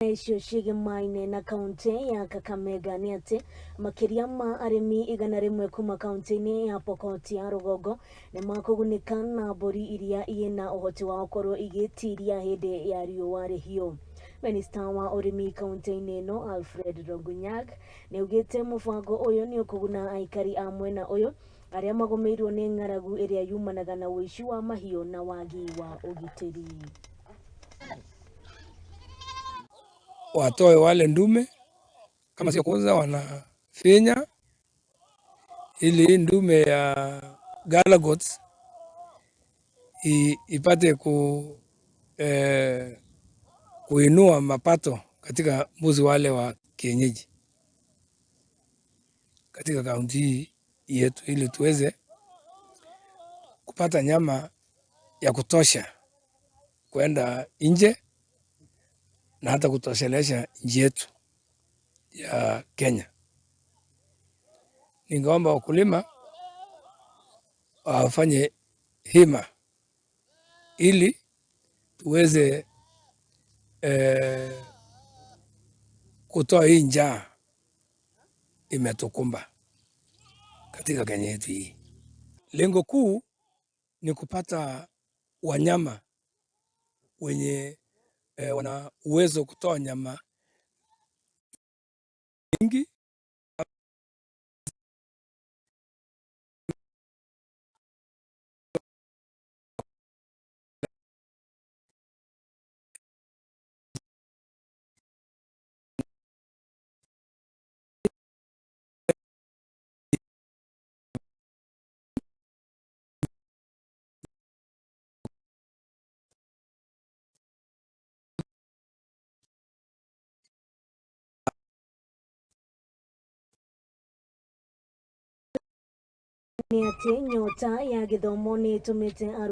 Icio cigimaine na kaunti ya Kakamega nĩ atĩ makĩria ma arĩmi 100 kuma kaunti-inĩ ya Pokot ya rũgongo nĩ makũgunĩka na mbũri iria ina ũhoti wa gũkorwo igĩtiria hĩndĩ ya riũa rĩhiũ. Minista wa ũrĩmi kaunti-inĩ ĩno Alfred Rongunyag nĩ augĩte mũbango ũyũ nĩ ũkũguna aikari a mwena ũyũ arĩa magũmĩirwo nĩ ng'aragu ĩrĩa yumanaga na ũici wa mahiũ na wagi wa ũgitĩri. Watoe wale ndume kama sio kwanza wanafinya, ili ndume ya galagots ipate kuinua mapato katika mbuzi wale wa kienyeji katika kaunti yetu, ili tuweze kupata nyama ya kutosha kwenda nje na hata kutoshelesha nchi yetu ya Kenya. Ningeomba wakulima wafanye hima ili tuweze kutoa hii njaa imetukumba katika Kenya yetu hii. Lengo kuu ni kupata wanyama wenye wana uwezo kutoa nyama nyingi Nĩ atĩ nyota ya gĩthomo nĩ ĩtũmĩte